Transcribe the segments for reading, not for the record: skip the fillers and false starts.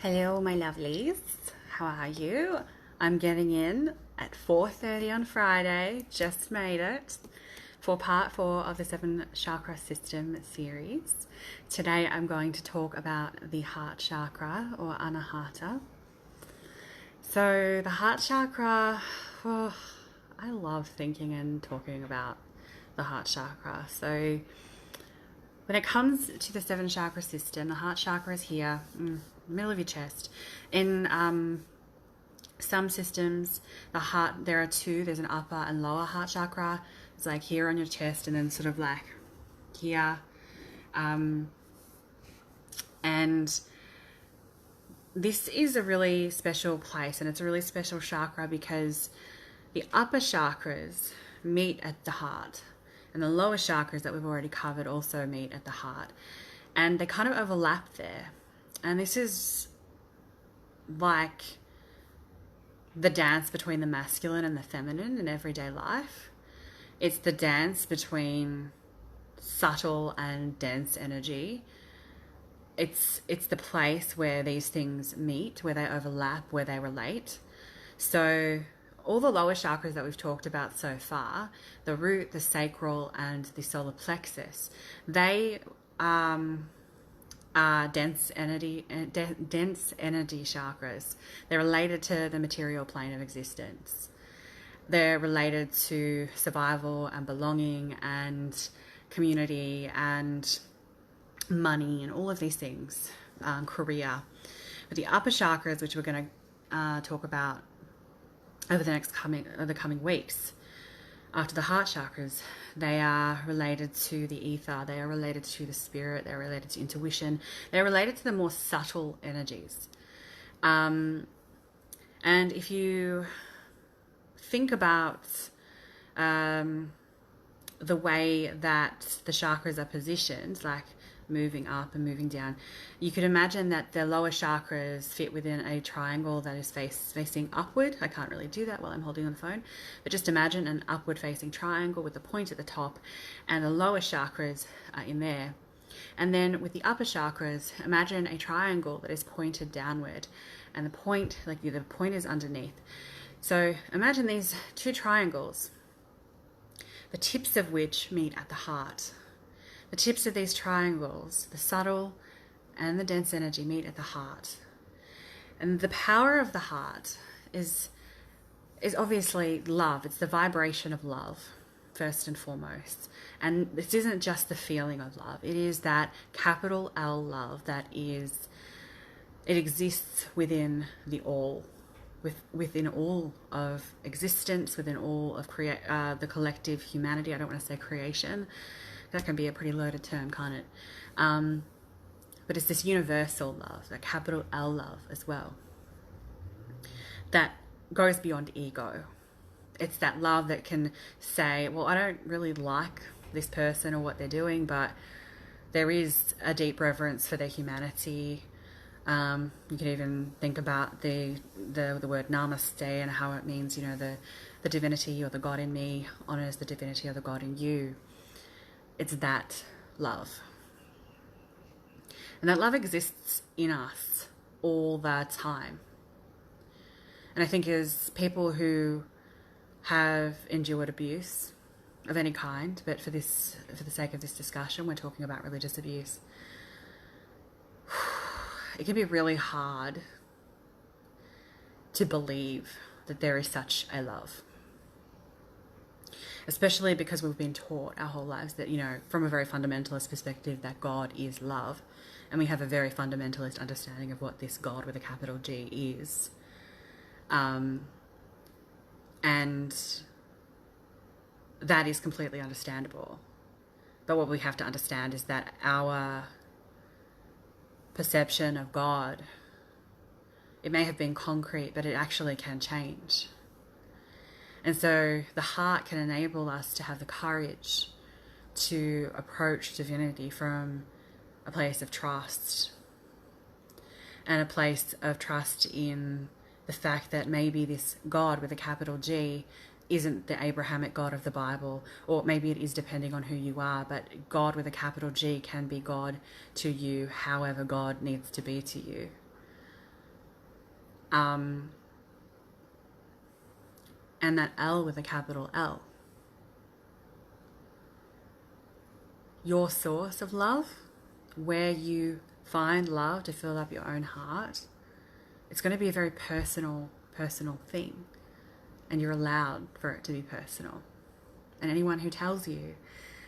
Hello, my lovelies. How are you? I'm getting in at 4:30 on Friday. Just made it for part 4 of the 7 Chakra System series. Today I'm going to talk about the heart chakra or Anahata. So the heart chakra, I love thinking and talking about the heart chakra. So when it comes to the 7 chakra system, the heart chakra is here, middle of your chest. In some systems, the heart, there are two. There's an upper and lower heart chakra. It's like here on your chest and then sort of like here. And this is a really special place, and it's a really special chakra because the upper chakras meet at the heart, and the lower chakras that we've already covered also meet at the heart, and they kind of overlap there. And this is like the dance between the masculine and the feminine in everyday life. It's the dance between subtle and dense energy. It's the place where these things meet, where they overlap, where they relate. So all the lower chakras that we've talked about so far, the root, the sacral, and the solar plexus, they are dense energy chakras. They're related to the material plane of existence. They're related to survival and belonging and community and money and all of these things, career. But the upper chakras, which we're going to talk about over the coming weeks, after the heart chakras, they are related to the ether, they are related to the spirit, they're related to intuition, they're related to the more subtle energies. And if you think about the way that the chakras are positioned, like moving up and moving down, you could imagine that the lower chakras fit within a triangle that is facing upward. I can't really do that while I'm holding on the phone, but just imagine an upward facing triangle with the point at the top, and the lower chakras are in there. And then with the upper chakras, imagine a triangle that is pointed downward, and the point is underneath. So imagine these two triangles, the tips of which meet at the heart. The tips of these triangles, the subtle and the dense energy, meet at the heart. And the power of the heart is obviously love. It's the vibration of love, first and foremost. And this isn't just the feeling of love. It is that capital L love that it exists within the all, within all of existence, within all of the collective humanity. I don't want to say creation. That can be a pretty loaded term, can't it? But it's this universal love, that capital L love as well, that goes beyond ego. It's that love that can say, well, I don't really like this person or what they're doing, but there is a deep reverence for their humanity. You can even think about the word namaste and how it means, the divinity or the God in me honors the divinity of the God in you. It's that love. And that love exists in us all the time. And I think as people who have endured abuse of any kind, but for the sake of this discussion, we're talking about religious abuse, it can be really hard to believe that there is such a love. Especially because we've been taught our whole lives that, from a very fundamentalist perspective, that God is love. And we have a very fundamentalist understanding of what this God with a capital G is. And that is completely understandable. But what we have to understand is that our perception of God, it may have been concrete, but it actually can change. And so the heart can enable us to have the courage to approach divinity from a place of trust, and a place of trust in the fact that maybe this God with a capital G isn't the Abrahamic God of the Bible, or maybe it is depending on who you are, but God with a capital G can be God to you however God needs to be to you. And that L with a capital L. Your source of love, where you find love to fill up your own heart, it's going to be a very personal thing. And you're allowed for it to be personal. And anyone who tells you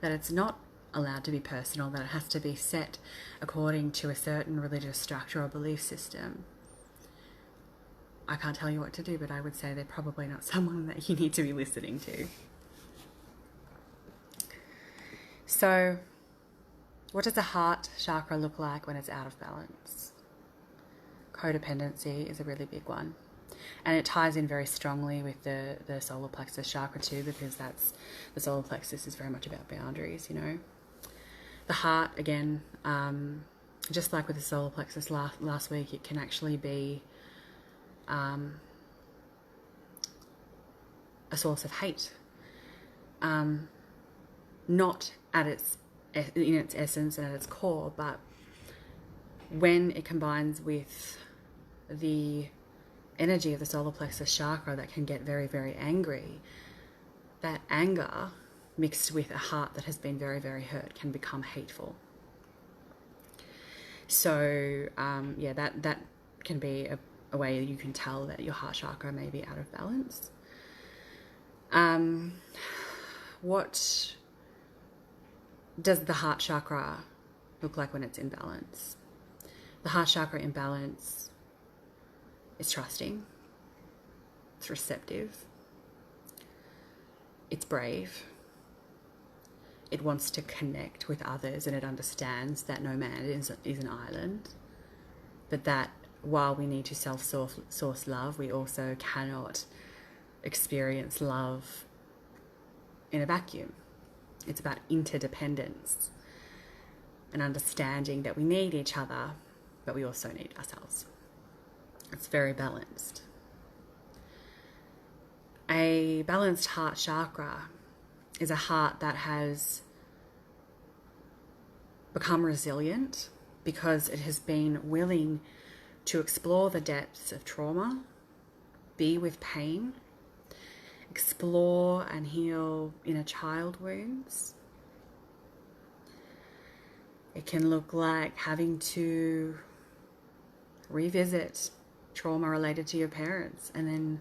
that it's not allowed to be personal, that it has to be set according to a certain religious structure or belief system, I can't tell you what to do, but I would say they're probably not someone that you need to be listening to. So, what does the heart chakra look like when it's out of balance? Codependency is a really big one. And it ties in very strongly with the solar plexus chakra too, because the solar plexus is very much about boundaries, you know. The heart, again, just like with the solar plexus last week, it can actually be a source of hate. Not in its essence and at its core, but when it combines with the energy of the solar plexus chakra that can get very, very angry, that anger mixed with a heart that has been very, very hurt can become hateful. So that can be a way you can tell that your heart chakra may be out of balance. What does the heart chakra look like when it's in balance? The heart chakra in balance is trusting, it's receptive, it's brave, it wants to connect with others, and it understands that no man is an island, but that while we need to self-source love, we also cannot experience love in a vacuum. It's about interdependence and understanding that we need each other, but we also need ourselves. It's very balanced. A balanced heart chakra is a heart that has become resilient because it has been willing to explore the depths of trauma, be with pain, explore and heal inner child wounds. It can look like having to revisit trauma related to your parents and then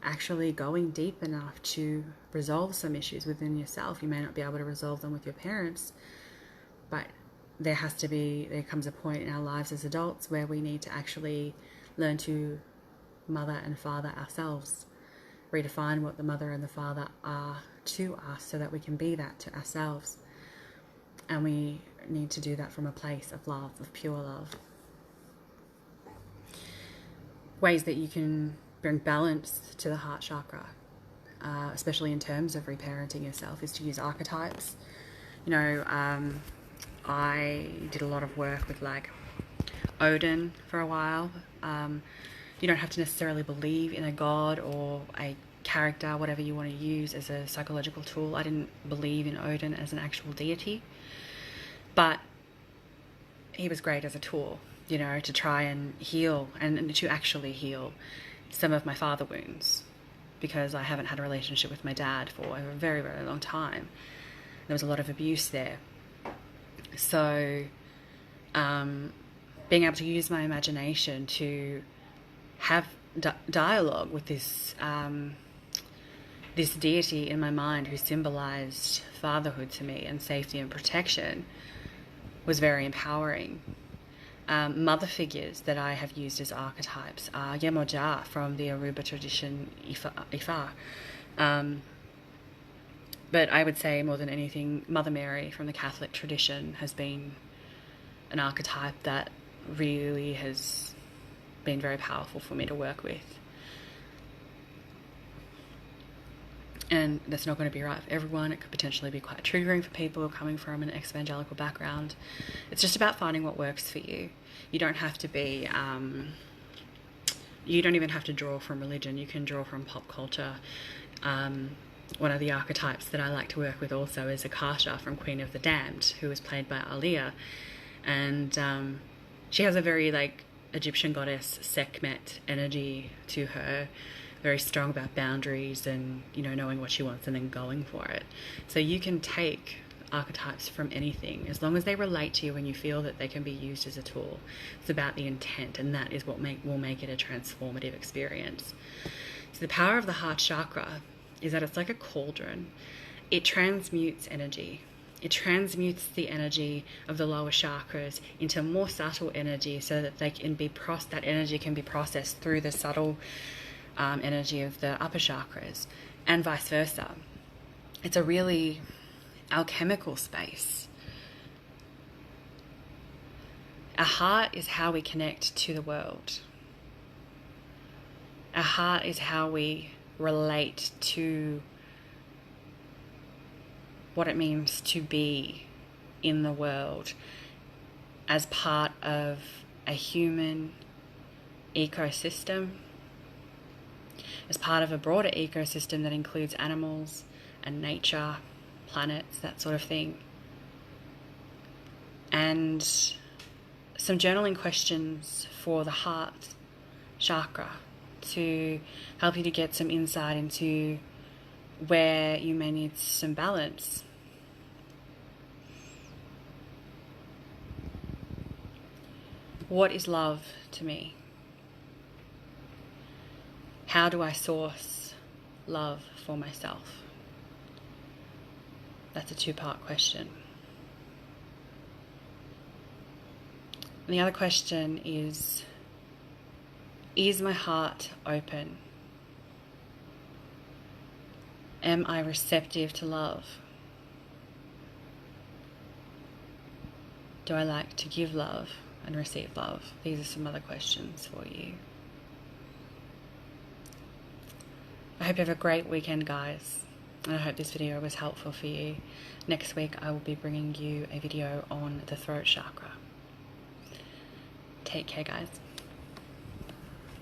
actually going deep enough to resolve some issues within yourself. You may not be able to resolve them with your parents, but there comes a point in our lives as adults where we need to actually learn to mother and father ourselves, redefine what the mother and the father are to us so that we can be that to ourselves. And we need to do that from a place of love, of pure love. Ways that you can bring balance to the heart chakra, especially in terms of reparenting yourself, is to use archetypes. You know, I did a lot of work with like Odin for a while. You don't have to necessarily believe in a god or a character, whatever you want to use as a psychological tool. I didn't believe in Odin as an actual deity, but he was great as a tool, you know, to try and heal and to actually heal some of my father wounds, because I haven't had a relationship with my dad for a very, very long time. There was a lot of abuse there. So being able to use my imagination to have dialogue with this this deity in my mind who symbolized fatherhood to me and safety and protection was very empowering. Mother figures that I have used as archetypes are Yemoja from the Aruba tradition, Ifa. But I would say more than anything, Mother Mary from the Catholic tradition has been an archetype that really has been very powerful for me to work with. And that's not going to be right for everyone. It could potentially be quite triggering for people coming from an ex-evangelical background. It's just about finding what works for you. You don't have to be, you don't even have to draw from religion. You can draw from pop culture. One of the archetypes that I like to work with also is Akasha from Queen of the Damned, who was played by Aaliyah. And she has a very Egyptian goddess Sekhmet energy to her, very strong about boundaries and, you know, knowing what she wants and then going for it. So you can take archetypes from anything as long as they relate to you and you feel that they can be used as a tool. It's about the intent, and that is what will make it a transformative experience. So the power of the heart chakra is that it's like a cauldron. It transmutes energy. It transmutes the energy of the lower chakras into more subtle energy so that they can be that energy can be processed through the subtle energy of the upper chakras, and vice versa. It's a really alchemical space. Our heart is how we connect to the world. Our heart is how we relate to what it means to be in the world as part of a human ecosystem, as part of a broader ecosystem that includes animals and nature, planets, that sort of thing. And some journaling questions for the heart chakra to help you to get some insight into where you may need some balance. What is love to me? How do I source love for myself? That's a two-part question. And the other question is my heart open? Am I receptive to love? Do I like to give love and receive love? These are some other questions for you. I hope you have a great weekend, guys. And I hope this video was helpful for you. Next week, I will be bringing you a video on the throat chakra. Take care, guys.